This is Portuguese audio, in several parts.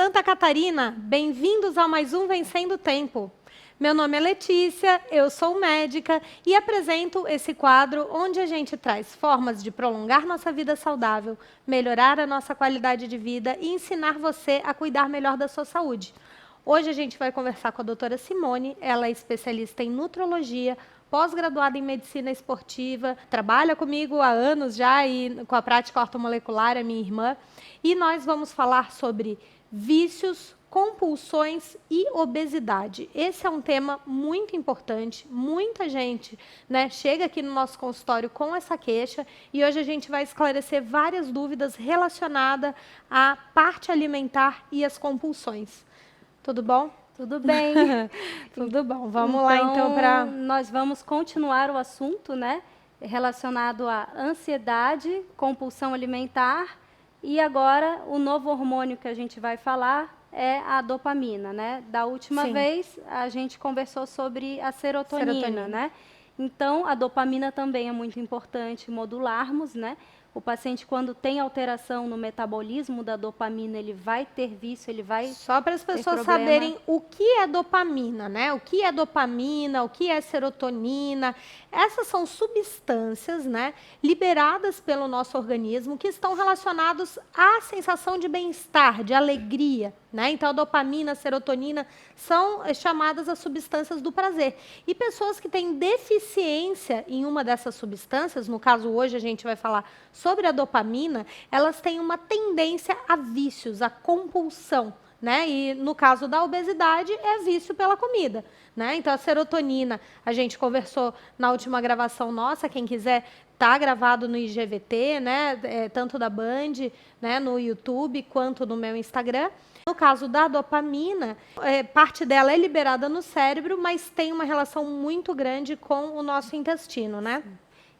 Santa Catarina, bem-vindos a mais um Vencendo o Tempo. Meu nome é Letícia, eu sou médica e apresento esse quadro onde a gente traz formas de prolongar nossa vida saudável, melhorar a nossa qualidade de vida e ensinar você a cuidar melhor da sua saúde. Hoje a gente vai conversar com a doutora Simone, ela é especialista em nutrologia, pós-graduada em medicina esportiva, trabalha comigo há anos já e com a prática ortomolecular, é minha irmã. E nós vamos falar sobre vícios, compulsões e obesidade. Esse é um tema muito importante, muita gente, chega aqui no nosso consultório com essa queixa e hoje a gente vai esclarecer várias dúvidas relacionadas à parte alimentar e às compulsões. Tudo bom? Tudo bem. Tudo bom. Vamos lá então para... Nós vamos continuar o assunto, relacionado à ansiedade, compulsão alimentar e agora o novo hormônio que a gente vai falar é a dopamina, Da última vez a gente conversou sobre a serotonina, Então a dopamina também é muito importante modularmos, O paciente, quando tem alteração no metabolismo da dopamina, ele vai ter vício, ele vai... Só para as pessoas saberem o que é dopamina, O que é dopamina, o que é serotonina. Essas são substâncias, liberadas pelo nosso organismo que estão relacionados à sensação de bem-estar, de alegria, Então, a dopamina, a serotonina são chamadas as substâncias do prazer. E pessoas que têm deficiência em uma dessas substâncias, no caso hoje a gente vai falar sobre a dopamina, elas têm uma tendência a vícios, a compulsão. E no caso da obesidade, é vício pela comida. Então, a serotonina, a gente conversou na última gravação nossa, quem quiser, está gravado no IGVT, tanto da Band, no YouTube, quanto no meu Instagram. No caso da dopamina, parte dela é liberada no cérebro, mas tem uma relação muito grande com o nosso intestino,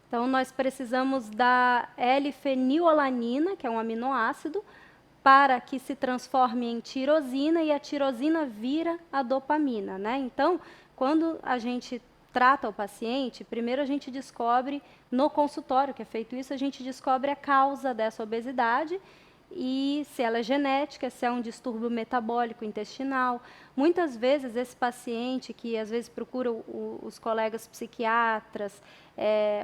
Então, nós precisamos da L-fenilalanina, que é um aminoácido, para que se transforme em tirosina e a tirosina vira a dopamina, Então, quando a gente trata o paciente, primeiro a gente descobre, no consultório que é feito isso, a gente descobre a causa dessa obesidade e se ela é genética, se é um distúrbio metabólico intestinal. Muitas vezes esse paciente que às vezes procura os colegas psiquiatras,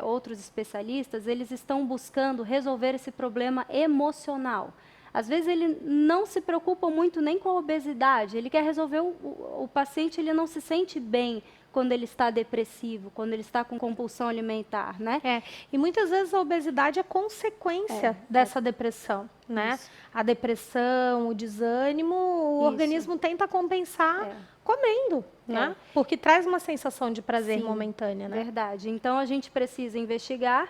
outros especialistas, eles estão buscando resolver esse problema emocional. Às vezes ele não se preocupa muito nem com a obesidade, ele quer resolver o paciente, ele não se sente bem quando ele está depressivo, quando ele está com compulsão alimentar, E muitas vezes a obesidade é consequência dessa depressão, A depressão, o desânimo, o organismo tenta compensar comendo, Porque traz uma sensação de prazer momentânea, Verdade. Então, a gente precisa investigar,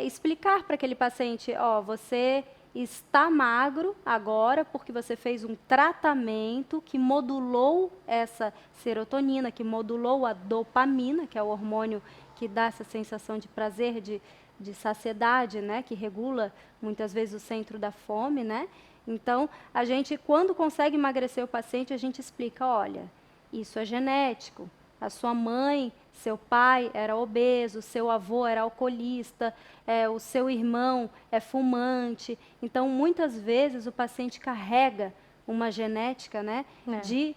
explicar para aquele paciente, você está magro agora porque você fez um tratamento que modulou essa serotonina, que modulou a dopamina, que é o hormônio que dá essa sensação de prazer, de saciedade, que regula muitas vezes o centro da fome, Então, a gente, quando consegue emagrecer o paciente, a gente explica, olha, isso é genético, a sua mãe, seu pai era obeso, seu avô era alcoolista, o seu irmão é fumante. Então, muitas vezes, o paciente carrega uma genética de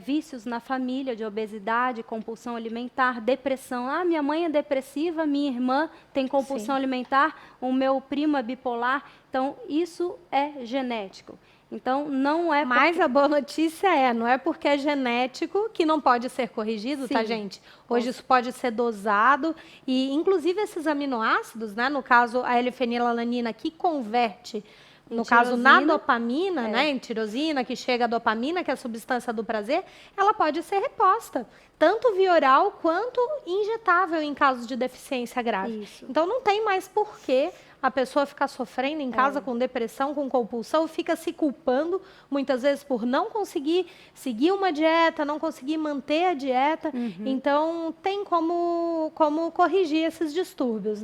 vícios na família, de obesidade, compulsão alimentar, depressão. Minha mãe é depressiva, minha irmã tem compulsão alimentar, o meu primo é bipolar. Então, isso é genético. Então, não é... Mas a boa notícia não é porque é genético que não pode ser corrigido, tá, gente? Hoje isso pode ser dosado e, inclusive, esses aminoácidos, no caso, a L-fenilalanina, que converte, no caso, na dopamina, em tirosina, que chega a dopamina, que é a substância do prazer, ela pode ser reposta, tanto via oral quanto injetável em casos de deficiência grave. Isso. Então, não tem mais porquê a pessoa ficar sofrendo em casa com depressão, com compulsão, fica se culpando, muitas vezes, por não conseguir seguir uma dieta, não conseguir manter a dieta. Então, tem como corrigir esses distúrbios,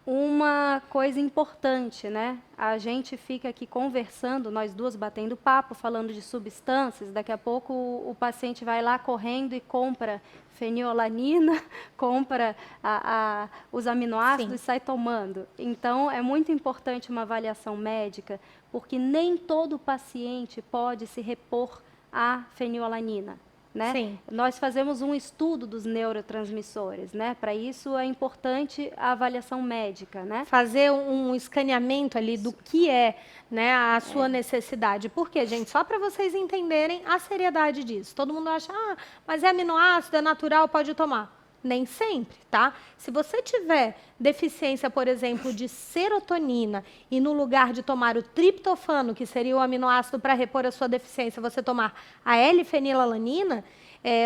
Uma coisa importante, né? A gente fica aqui conversando, nós duas batendo papo, falando de substâncias. Daqui a pouco o paciente vai lá correndo e compra fenilalanina, compra os aminoácidos Sim. e sai tomando. Então, é muito importante uma avaliação médica, porque nem todo paciente pode se repor à fenilalanina. Né? Sim. Nós fazemos um estudo dos neurotransmissores, né? Para isso é importante a avaliação médica, né? Fazer um escaneamento ali do que é, né, a sua necessidade. Por quê, gente? Só para vocês entenderem a seriedade disso. Todo mundo acha, mas é aminoácido, é natural, pode tomar. Nem sempre, tá? Se você tiver deficiência, por exemplo, de serotonina e no lugar de tomar o triptofano, que seria o aminoácido para repor a sua deficiência, você tomar a L-fenilalanina,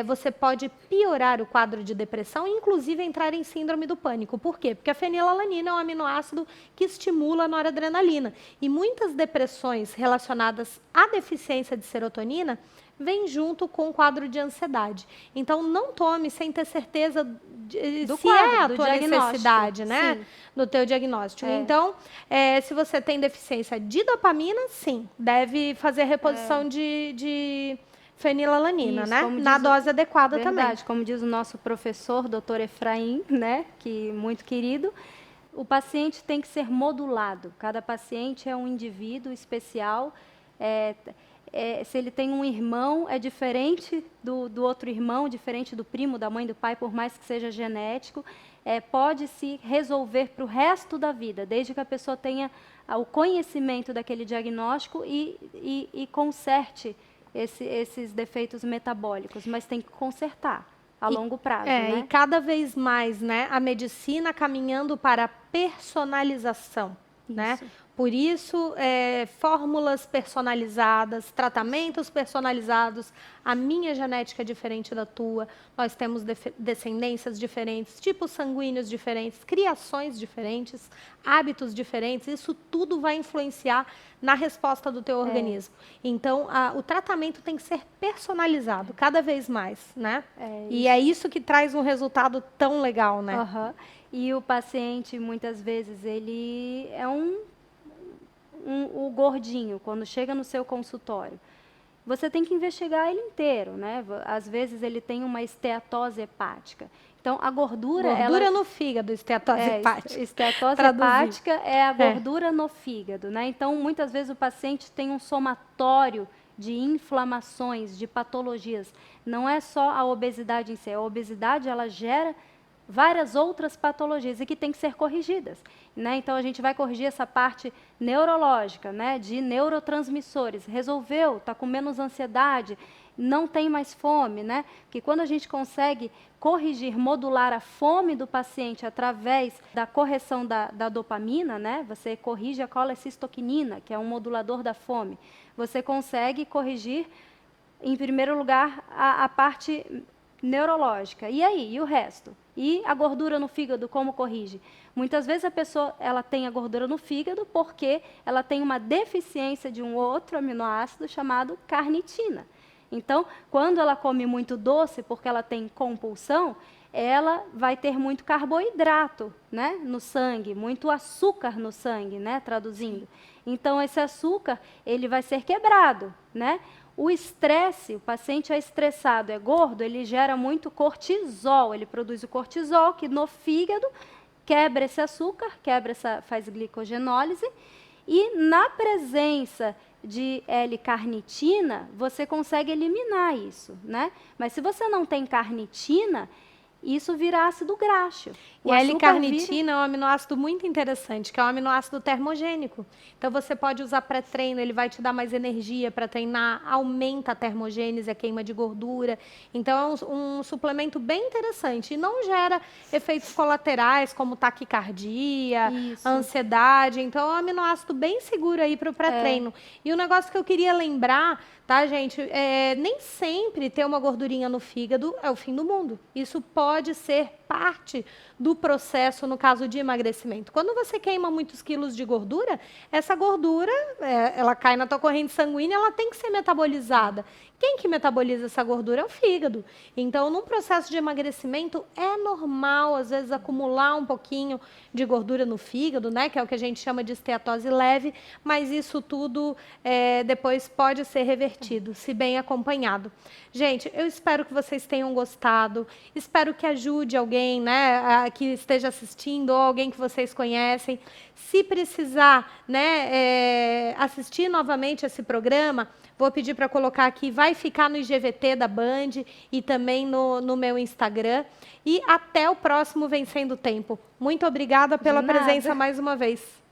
você pode piorar o quadro de depressão e, inclusive, entrar em síndrome do pânico. Por quê? Porque a fenilalanina é um aminoácido que estimula a noradrenalina. E muitas depressões relacionadas à deficiência de serotonina vem junto com o quadro de ansiedade. Então, não tome sem ter certeza Do se quadro, é a do tua diagnóstico. necessidade, né? Sim. No teu diagnóstico. Então, se você tem deficiência de dopamina, sim, deve fazer reposição de fenilalanina, Isso, né? como Na diz dose adequada também. Verdade, como diz o nosso professor, doutor Efraim, né, que muito querido, o paciente tem que ser modulado. Cada paciente é um indivíduo especial. Se ele tem um irmão, é diferente do outro irmão, diferente do primo, da mãe, do pai, por mais que seja genético. Pode se resolver para o resto da vida, desde que a pessoa tenha o conhecimento daquele diagnóstico e conserte esses defeitos metabólicos, mas tem que consertar a longo prazo, né? E cada vez mais, né, a medicina caminhando para a personalização, né? Por isso, fórmulas personalizadas, tratamentos personalizados, a minha genética é diferente da tua, nós temos descendências diferentes, tipos sanguíneos diferentes, criações diferentes, hábitos diferentes, isso tudo vai influenciar na resposta do teu organismo. Então, o tratamento tem que ser personalizado cada vez mais, né? E é isso que traz um resultado tão legal, né? E o paciente, muitas vezes, ele é o gordinho, quando chega no seu consultório. Você tem que investigar ele inteiro, né? Às vezes ele tem uma esteatose hepática. Então, a gordura... Gordura no fígado, esteatose hepática. Esteatose hepática é a gordura no fígado, né? Então, muitas vezes o paciente tem um somatório de inflamações, de patologias. Não é só a obesidade em si. A obesidade, ela gera várias outras patologias e que têm que ser corrigidas, né? Então, a gente vai corrigir essa parte neurológica, né? De neurotransmissores. Resolveu, está com menos ansiedade, não tem mais fome, né? Porque quando a gente consegue corrigir, modular a fome do paciente através da correção da dopamina, né? Você corrige a colecistoquinina, que é um modulador da fome. Você consegue corrigir, em primeiro lugar, a parte neurológica. E aí? E o resto? E a gordura no fígado, como corrige? Muitas vezes a pessoa ela tem a gordura no fígado porque ela tem uma deficiência de um outro aminoácido chamado carnitina. Então, quando ela come muito doce, porque ela tem compulsão, ela vai ter muito carboidrato, né, no sangue, muito açúcar no sangue, né, traduzindo. Então, esse açúcar, ele vai ser quebrado, né? O estresse, o paciente é estressado, é gordo, ele gera muito cortisol, ele produz o cortisol que no fígado quebra esse açúcar, faz glicogenólise, e na presença de L-carnitina, você consegue eliminar isso, né? Mas se você não tem carnitina, isso vira ácido graxo. E a L-carnitina é um aminoácido muito interessante, que é um aminoácido termogênico. Então, você pode usar pré-treino, ele vai te dar mais energia para treinar, aumenta a termogênese, a queima de gordura. Então, é um suplemento bem interessante. E não gera efeitos colaterais, como taquicardia, ansiedade. Então, é um aminoácido bem seguro aí para o pré-treino. E o negócio que eu queria lembrar, tá, gente? Nem sempre ter uma gordurinha no fígado é o fim do mundo. Isso pode ser parte do no processo, no caso de emagrecimento. Quando você queima muitos quilos de gordura, essa gordura, ela cai na tua corrente sanguínea, ela tem que ser metabolizada. Quem que metaboliza essa gordura é o fígado. Então, num processo de emagrecimento, é normal, às vezes, acumular um pouquinho de gordura no fígado, né? Que é o que a gente chama de esteatose leve, mas isso tudo depois pode ser revertido, se bem acompanhado. Gente, eu espero que vocês tenham gostado, espero que ajude alguém, né, que esteja assistindo, ou alguém que vocês conhecem. Se precisar, né, assistir novamente esse programa, vou pedir para colocar aqui, vai ficar no IGVT da Band e também no meu Instagram. E até o próximo Vencendo o Tempo. Muito obrigada pela presença mais uma vez.